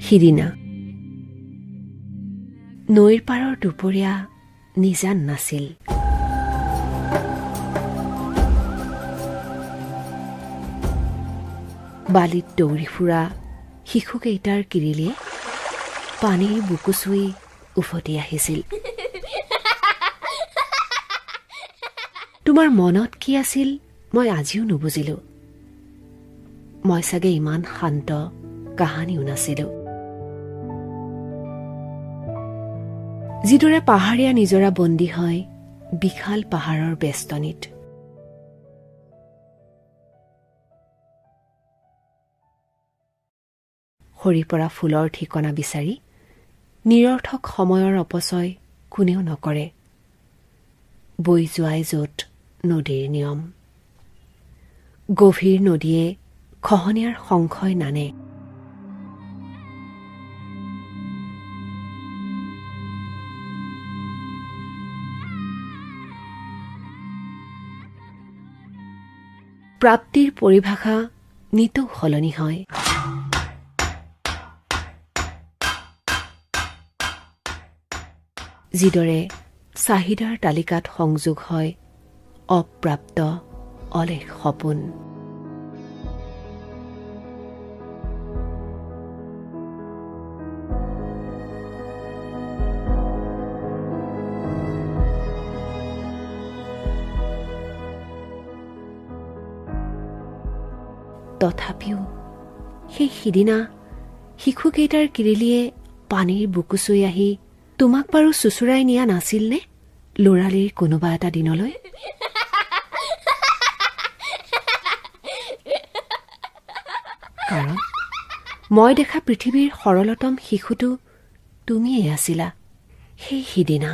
সিদিনা নৈৰ পাৰৰ দুপৰীয়া নিজান নাছিল। বালিত দৌৰি ফুৰা শিশুকেইটাৰ কিৰিলিয়ে পানীৰ বুকু চুই উভতি আহিছিল। তোমাৰ মনত কি আছিল মই আজিও নুবুজিলো। মই চাগে ইমান শান্ত কাহানিও নাছিলো। যিদৰে পাহাৰীয়া নিজৰা বন্দী হয় বিশাল পাহাৰৰ বেষ্টনীত, সৰি পৰা ফুলৰ ঠিকনা বিচাৰি নিৰৰ্থক সময়ৰ অপচয় কোনেও নকৰে। বৈ যোৱাই য'ত নদীৰ নিয়ম, গভীৰ নদীয়ে খহনীয়াৰ সংশয় নানে। প্ৰাপ্তিৰ পৰিভাষা নিতৌ সলনি হয়। যিদৰে চাহিদাৰ তালিকাত সংযোগ হয় অপ্ৰাপ্ত অলেখ সপোন। তথাপিও সেই সিদিনা শিশুকেইটাৰ কিৰিলিয়ে পানীৰ বুকু চুই আহি তোমাক বাৰু চুচুৰাই নিয়া নাছিল নে ল'ৰালিৰ কোনোবা এটা দিনলৈ? কাৰণ মই দেখা পৃথিৱীৰ সৰলতম শিশুটো তুমিয়েই আছিলা সেই সিদিনা।